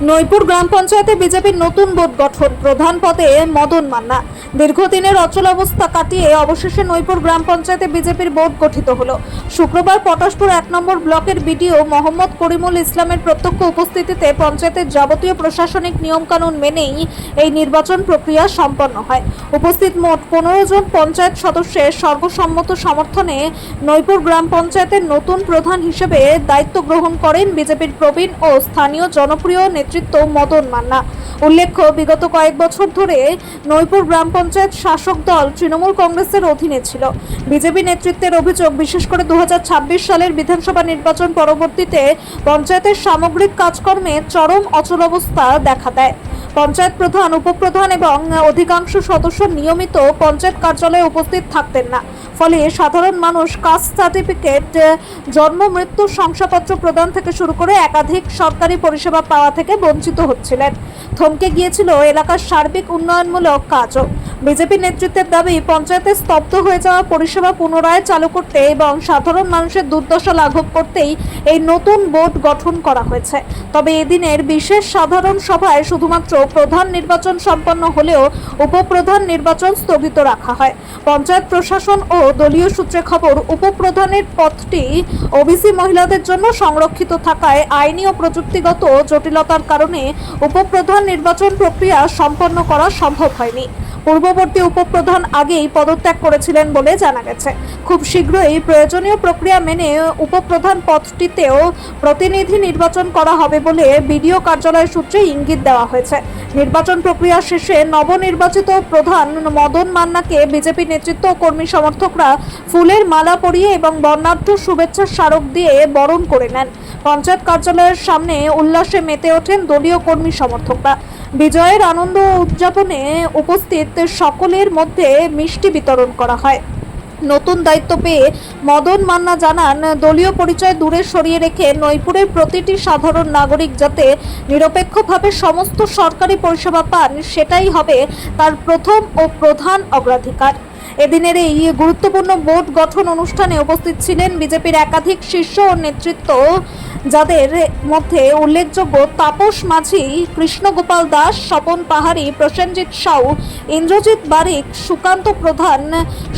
নৈপুর গ্রাম পঞ্চায়েতে বিজেপির নতুন বোর্ড গঠন, প্রধান পদে মদন মান্না। দীর্ঘদিনের অচলাবস্থা কাটিয়ে অবশেষে নৈপুর গ্রাম পঞ্চায়েতে বিজেপির বোর্ড গঠিত হলো। শুক্রবার পটাশপুর 1 নম্বর ব্লকের বিডিও মোহাম্মদ করিমুল ইসলামের প্রত্যক্ষ উপস্থিতিতে পঞ্চায়েতের যাবতীয় প্রশাসনিক নিয়মকানুন মেনেই এই নির্বাচন প্রক্রিয়া সম্পন্ন হয়। উপস্থিত মোট 15 জন পঞ্চায়েত সদস্যের সর্বসম্মত সমর্থনে নৈপুর গ্রাম পঞ্চায়েতের নতুন প্রধান হিসেবে দায়িত্ব গ্রহণ করেন বিজেপির প্রবীণ ও স্থানীয় জনপ্রিয় নেতৃত্ব মদন মান্না। উল্লেখ্য, বিগত কয়েক বছর ধরে নৈপুর গ্রাম পঞ্চায়েত শাসক দল তৃণমূল কংগ্রেসের অধীনে ছিল। বিজেপি নেতৃত্বের অভিযোগ, বিশেষ করে 2026 সালের বিধানসভা নির্বাচন পরবর্তীতে পঞ্চায়েতের সামগ্রিক কাজকর্মে চরম অচলাবস্থা দেখা দেয়। পঞ্চায়েত প্রধান, উপপ্রধান এবং অধিকাংশ সদস্য নিয়মিত পঞ্চায়েত কার্যালয়ে উপস্থিত থাকতেন না। ফলে সাধারণ মানুষ কাস্ট সার্টিফিকেট, জন্ম মৃত্যু শংসাপত্র প্রদান থেকে শুরু করে একাধিক সরকারি পরিষেবা পাওয়া থেকে বঞ্চিত হচ্ছিলেন। থমকে গিয়েছিল এলাকার সার্বিক উন্নয়নমূলক কাজও। বিজেপি নেতৃত্বের দাবি, পঞ্চায়েতে স্তব্ধ হয়ে যাওয়া পরিষেবা পুনরায় চালু করতে এবং সাধারণ মানুষের দুর্দশা লাঘব করতেই এই নতুন বোর্ড গঠন করা হয়েছে। তবে এদিনের বিশেষ সাধারণ সভায় শুধুমাত্র প্রধান নির্বাচন সম্পন্ন হলেও উপপ্রধান নির্বাচন স্থগিত রাখা হয়। পঞ্চায়েত প্রশাসন ও দলীয় সূত্রে খবর, উপপ্রধানের পদটি ওবিসি মহিলাদের জন্য সংরক্ষিত থাকায় আইনি ও প্রযুক্তিগত জটিলতার কারণে উপপ্রধান নির্বাচন প্রক্রিয়া সম্পন্ন করা সম্ভব হয়নি। পূর্ববর্তী উপপ্রধান আগেই পদত্যাগ করেছিলেন বলে জানা গেছে। খুব শীঘ্রই প্রয়োজনীয় প্রক্রিয়া মেনে উপপ্রধান পদটিতেও প্রতিনিধি নির্বাচন করা হবে বলে বিডিও কার্যালয় সূত্রে ইঙ্গিত দেওয়া হয়েছে। নির্বাচন প্রক্রিয়া শেষে নবনির্বাচিত প্রধান মদন মান্নাকে বিজেপি নেতৃত্ব ও কর্মী সমর্থকরা ফুলের মালা পরিয়ে এবং বর্ণাঢ্য শুভেচ্ছা স্মারক দিয়ে বরণ করে নেন। পঞ্চায়েত কার্যালয়ের সামনে উল্লাসে মেতে ওঠেন দলীয় কর্মী সমর্থকরা। বিজয়ের আনন্দ উদযাপনে উপস্থিত সকলের মধ্যে মিষ্টি বিতরণ করা হয়। নতুন দায়িত্ব পেয়ে মদন মান্না জানান, দলীয় পরিচয় দূরে সরিয়ে রেখে নৈপুরের প্রতিটি সাধারণ নাগরিক যাতে নিরপেক্ষভাবে সমস্ত সরকারি পরিষেবা পান, সেটাই হবে তার প্রথম ও প্রধান অগ্রাধিকার। এদিনের এই গুরুত্বপূর্ণ বোর্ড গঠন অনুষ্ঠানে উপস্থিত ছিলেন বিজেপির একাধিক শীর্ষ নেতৃত্ব, যাদের মধ্যে উল্লেখযোগ্য তাপস মাঝি, কৃষ্ণগোপাল দাস, স্বপন পাহাড়ি, প্রসেনজিৎ সাউ, ইন্দ্রজিৎ বারিক, সুকান্ত প্রধান,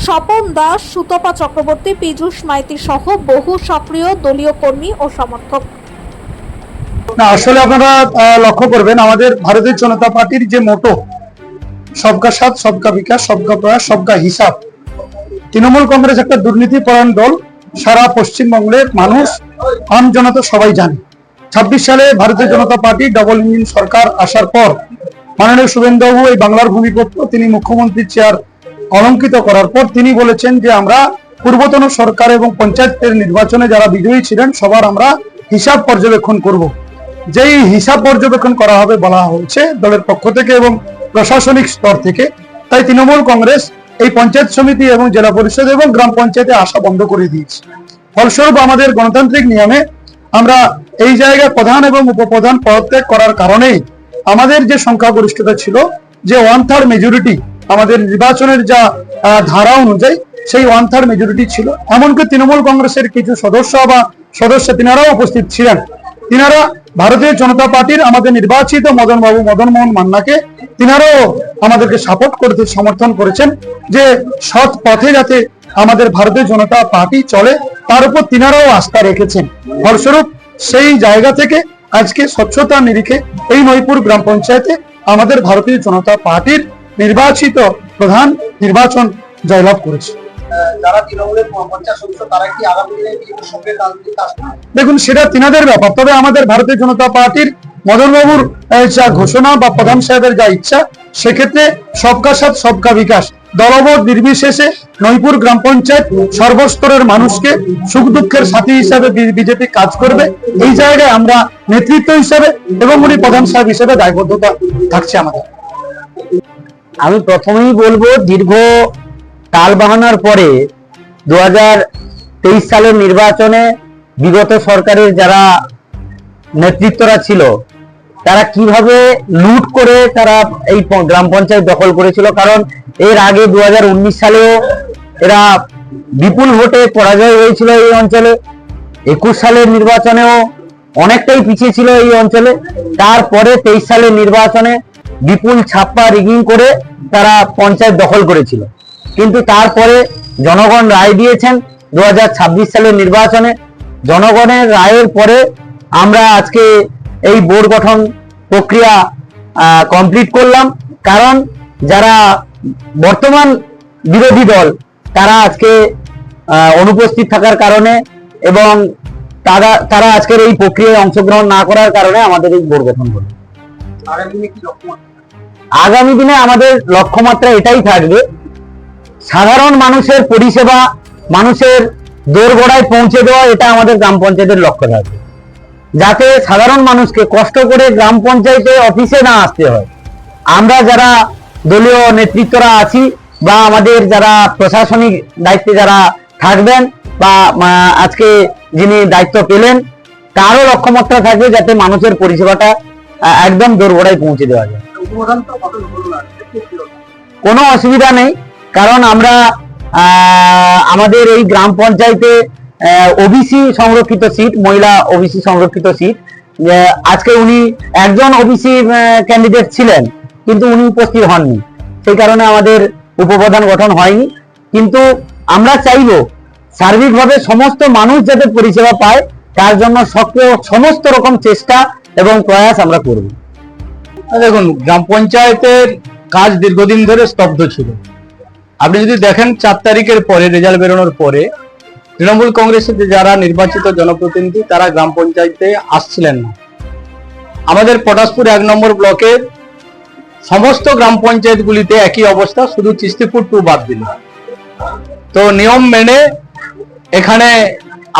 স্বপন দাস, সুতপা চক্রবর্তী, পীযূষ মাইতি সহ বহু সক্রিয় দলীয় কর্মী ও সমর্থক। না, আসলে আপনারা লক্ষ্য করবেন, আমাদের ভারতীয় জনতা পার্টির যে মোটো সবকা সাথ, সবকা বিকাশ, সবকা প্রয়াস, সবকা হিসাব। তৃণমূল কংগ্রেস একটা দুর্নীতিপরায়ণ দল, সারা পশ্চিমবঙ্গের মানুষ, আম জনতা সবাই জানে। 26 সালে ভারতীয় জনতা পার্টি ডবল ইঞ্জিন সরকার আসার পর মাননীয় শুভেন্দুবাবু এই বাংলার ভূমিপুত্র, তিনি মুখ্যমন্ত্রীর চেয়ার অলঙ্কিত করার পর তিনি বলেছেন যে আমরা পূর্বতন সরকার এবং পঞ্চায়েতের নির্বাচনে যারা বিজয়ী ছিলেন সবার আমরা হিসাব পর্যবেক্ষণ করব। যেই হিসাব পর্যবেক্ষণ করা হবে বলা হয়েছে দলের পক্ষ থেকে এবং প্রশাসনিক স্তর থেকে, তাই তৃণমূল কংগ্রেস এই পঞ্চায়েত সমিতি এবং জেলা পরিষদ এবং গ্রাম পঞ্চায়েতে আসা বন্ধ করে দিয়েছে। ফলস্বরূপ আমাদের গণতান্ত্রিক নিয়মে আমরা এই জায়গায় প্রধান এবং উপপ্রধান পদত্যাগ করার কারণেই আমাদের যে সংখ্যাগরিষ্ঠতা ছিল, যে 1/3 মেজরিটি আমাদের নির্বাচনের যা ধারা অনুযায়ী, সেই 1/3 মেজরিটি ছিল। এমনকি তৃণমূল কংগ্রেসের কিছু সদস্য তিনারাও উপস্থিত ছিলেন। তিনারা ভারতীয় জনতা পার্টির আমাদের নির্বাচিত মদন মোহন মান্নাকে তিনারাও আমাদেরকে সাপোর্ট করতে সমর্থন করেছেন, যে সৎ পথে যাতে আমাদের ভারতীয় জনতা পার্টি চলে তার উপর তিনারাও আস্থা রেখেছেন। ফলস্বরূপ সেই জায়গা থেকে আজকে স্বচ্ছতার নিরিখে এই নৈপুর গ্রাম পঞ্চায়েতে আমাদের ভারতীয় জনতা পার্টির নির্বাচিত প্রধান নির্বাচন জয়লাভ করেছে। যারা তৃণমূলের পঞ্চায়েত সদস্য তারা কি আগামী দিনে বিজেপির সঙ্গে রাজনীতি আসবে? দেখুন, সেটা তিনাদের ব্যাপার। তবে আমাদের ভারতীয় জনতা পার্টির মদনবাবুর যা ঘোষণা বা প্রধান সাহেবের যা ইচ্ছা, সেক্ষেত্রে সবকা সাথ সবকা বিকাশ, দলবদ নির্বিশেষে নৈপুর গ্রাম পঞ্চায়েত সর্বস্তরের মানুষকে সুখ দুঃখের সাথী হিসাবে বিজেপি কাজ করবে। এই জায়গায় আমরা নেতৃত্ব হিসাবে এবং উনি প্রধান সাহেব হিসেবে দায়বদ্ধতা থাকছে আমাদের। আমি প্রথমেই বলবো, দীর্ঘ টাল বাহানার পরে 2023 সালের নির্বাচনে বিগত সরকারের যারা নেতৃত্বরা ছিল তারা কিভাবে লুট করে তারা এই গ্রাম পঞ্চায়েত দখল করেছিল। কারণ এর আগে 2019 সালেও এরা বিপুল ভোটে পরাজয় হয়েছিল এই অঞ্চলে। 21 সালের নির্বাচনেও অনেকটাই পিছিয়ে ছিল এই অঞ্চলে। তারপরে 23 সালের নির্বাচনে বিপুল ছাপ্পা রিগিং করে তারা পঞ্চায়েত দখল করেছিল, কিন্তু তারপরে জনগণ রায় দিয়েছেন 2026 সালের নির্বাচনে। জনগণের রায়ের পরে আমরা আজকে এই বোর্ড গঠন প্রক্রিয়া কমপ্লিট করলাম, কারণ যারা বর্তমান বিরোধী দল তারা আজকে অনুপস্থিত থাকার কারণে এবং তারা আজকের এই প্রক্রিয়ায় অংশগ্রহণ না করার কারণে আমাদের এই বোর্ড গঠন হলো। আগামী দিনে কি লক্ষ্যমাত্রা? আগামী দিনে আমাদের লক্ষ্যমাত্রা এটাই থাকবে, সাধারণ মানুষের পরিষেবা মানুষের দোরগোড়ায় পৌঁছে দেওয়া, এটা আমাদের গ্রাম পঞ্চায়েতের লক্ষ্য থাকবে, যাতে সাধারণ মানুষকে কষ্ট করে গ্রাম পঞ্চায়েতে অফিসে না আসতে হয়। আমরা যারা দলীয় নেতৃত্বরা আছি বা আমাদের যারা প্রশাসনিক দায়িত্বে যারা থাকবেন বা আজকে যিনি দায়িত্ব পেলেন, তারও লক্ষ্যমাত্রা থাকবে যাতে মানুষের পরিষেবাটা একদম দোরগোড়ায় পৌঁছে দেওয়া যায়। উপপ্রধান তো গঠন হলো না, একটু কিরকম? কোনো অসুবিধা নেই, কারণ আমরা আমাদের এই গ্রাম পঞ্চায়েতে ওবিসি সংরক্ষিত সিট, মহিলা ওবিসি সংরক্ষিত সিট, আজকে উনি একজন ওবিসি ক্যান্ডিডেট ছিলেন কিন্তু উনি উপস্থিত হননি, সেই কারণে আমাদের উপপ্রধান গঠন হয়নি। কিন্তু আমরা চাইবো সার্বিকভাবে সমস্ত মানুষ যাতে পরিষেবা পায়, তার জন্য সমস্ত রকম চেষ্টা এবং প্রয়াস আমরা করব। দেখুন, গ্রাম পঞ্চায়েতের কাজ দীর্ঘদিন ধরে স্তব্ধ ছিল। আপনি যদি দেখেন 4 তারিখের পরে রেজাল্ট বেরোনোর পরে তৃণমূল কংগ্রেসের যারা নির্বাচিত জনপ্রতিনিধি তারা গ্রাম পঞ্চায়েতে আসছিলেন না। আমাদের পটাশপুর 1 নম্বর ব্লকের সমস্ত গ্রাম পঞ্চায়েতগুলিতে একই অবস্থা, শুধু চিস্তিপুর 2 বাদ দিল। তো নিয়ম মেনে এখানে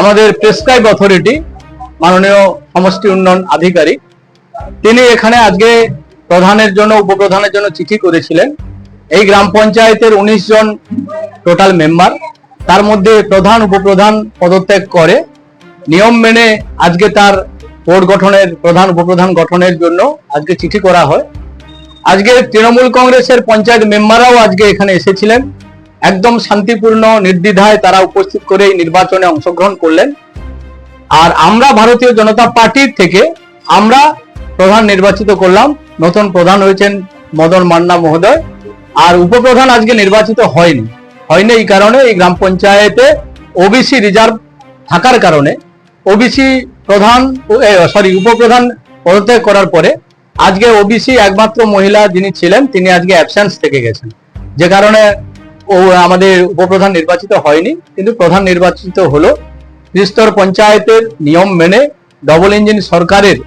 আমাদের প্রেসক্রাইব অথরিটি মাননীয় সমষ্টি উন্নয়ন আধিকারিক তিনি এখানে আজকে প্রধানের জন্য উপপ্রধানের জন্য চিঠি করেছিলেন। এই গ্রাম পঞ্চায়েতের 19 জন টোটাল মেম্বার, তার মধ্যে প্রধান উপপ্রধান পদত্যাগ করে নিয়ম মেনে আজকে তার বোর্ড গঠনের প্রধান উপপ্রধান গঠনের জন্য আজকে চিঠি করা হয়। আজকে তৃণমূল কংগ্রেসের পঞ্চায়েত মেম্বাররাও আজকে এখানে এসেছিলেন, একদম শান্তিপূর্ণ নির্দ্বিধায় তারা উপস্থিত করে এই নির্বাচনে অংশগ্রহণ করলেন। আর আমরা ভারতীয় জনতা পার্টির থেকে আমরা প্রধান নির্বাচিত করলাম। নতুন প্রধান হয়েছেন মদন মান্না মহোদয়, আর উপপ্রধান আজকে নির্বাচিত হয়নি। এই কারণে এই গ্রাম পঞ্চায়েতে ওবিসি রিজার্ভ থাকার কারণে ওবিসি উপপ্রধান পদত্যাগ করার পরে আজকে ওবিসি একমাত্র মহিলা যিনি ছিলেন তিনি আজকে অ্যাবসেন্স থেকে গেছেন, যে কারণে আমাদের উপপ্রধান নির্বাচিত হয়নি, কিন্তু প্রধান নির্বাচিত হলো। ত্রিস্তর পঞ্চায়েতের নিয়ম মেনে ডবল ইঞ্জিন সরকারের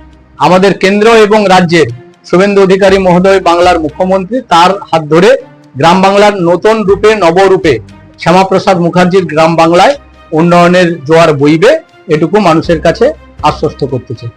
আমাদের কেন্দ্র এবং রাজ্যের শুভেন্দু অধিকারী মহোদয় বাংলার মুখ্যমন্ত্রী, তার হাত ধরে গ্রাম বাংলার নতুন রূপে নবরূপে শ্যামাপ্রসাদ মুখার্জির গ্রাম বাংলায় উন্নয়নের জোয়ার বইবে, এটুকু মানুষের কাছে আশ্বস্ত করতে চাই।